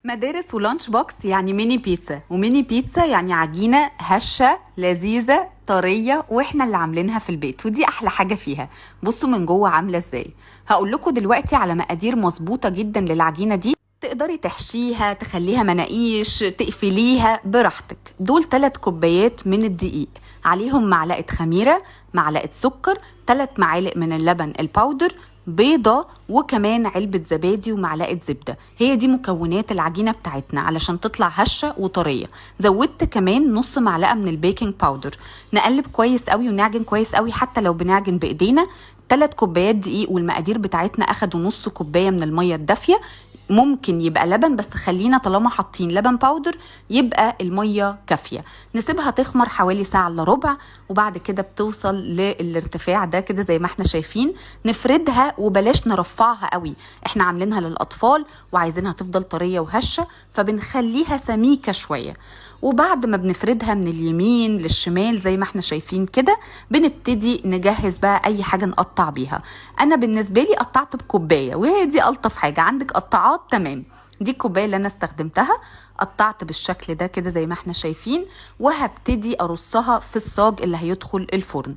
مدارس ولانش بوكس يعني ميني بيتزا، وميني بيتزا يعني عجينة هشة لذيذة طرية واحنا اللي عاملينها في البيت، ودي احلى حاجة فيها. بصوا من جوه عاملة ازاي. هقول لكم دلوقتي على مقادير مظبوطة جدا للعجينة دي، تقدري تحشيها، تخليها مناقيش، تقفليها براحتك. دول 3 كوبايات من الدقيق، عليهم معلقة خميرة، معلقة سكر، 3 معالق من اللبن الباودر، بيضة، وكمان علبة زبادي ومعلقة زبدة. هي دي مكونات العجينة بتاعتنا علشان تطلع هشة وطرية. زودت كمان نص معلقة من البيكنج باودر. نقلب كويس قوي ونعجن كويس قوي حتى لو بنعجن بايدينا. 3 كوبايات دقيق، والمقادير بتاعتنا اخدوا نص كوباية من المية الدافية. ممكن يبقى لبن، بس خلينا طالما حاطين لبن باودر يبقى المية كافية. نسيبها تخمر حوالي ساعة الا ربع، وبعد كده بتوصل للارتفاع ده كده زي ما احنا شايفين. نفردها وبلاش نرفعها قوي، احنا عاملينها للاطفال وعايزينها تفضل طرية وهشة، فبنخليها سميكة شوية. وبعد ما بنفردها من اليمين للشمال زي ما احنا شايفين كده، بنبتدي نجهز بقى اي حاجة نقطع بيها. انا بالنسبة لي قطعت بكوباية، وهي دي الطف حاجة. عندك قطعات تمام، دي الكوباية اللي انا استخدمتها. قطعت بالشكل ده كده زي ما احنا شايفين، وهبتدي ارصها في الصاج اللي هيدخل الفرن.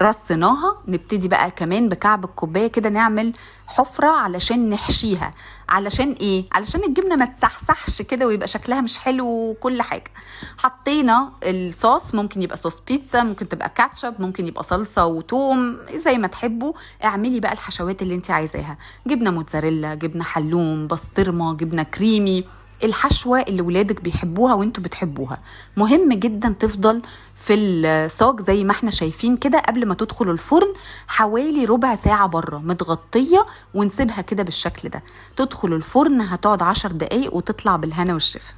رصيناها، نبتدي بقى كمان بكعب الكوبايه كده نعمل حفره علشان نحشيها. علشان ايه؟ علشان الجبنه ما تسحسحش كده ويبقى شكلها مش حلو وكل حاجه. حطينا الصوص، ممكن يبقى صوص بيتزا، ممكن تبقى كاتشب، ممكن يبقى صلصه وتوم، زي ما تحبوا. اعملي بقى الحشوات اللي انت عايزاها، جبنه موتزاريلا، جبنه حلوم، بسطرمه، جبنه كريمي، الحشوة اللي ولادك بيحبوها وانتوا بتحبوها. مهم جدا تفضل في الصاج زي ما احنا شايفين كده قبل ما تدخل الفرن حوالي ربع ساعة بره متغطية، ونسيبها كده بالشكل ده. تدخل الفرن هتقعد 10 دقايق وتطلع بالهنا والشفا.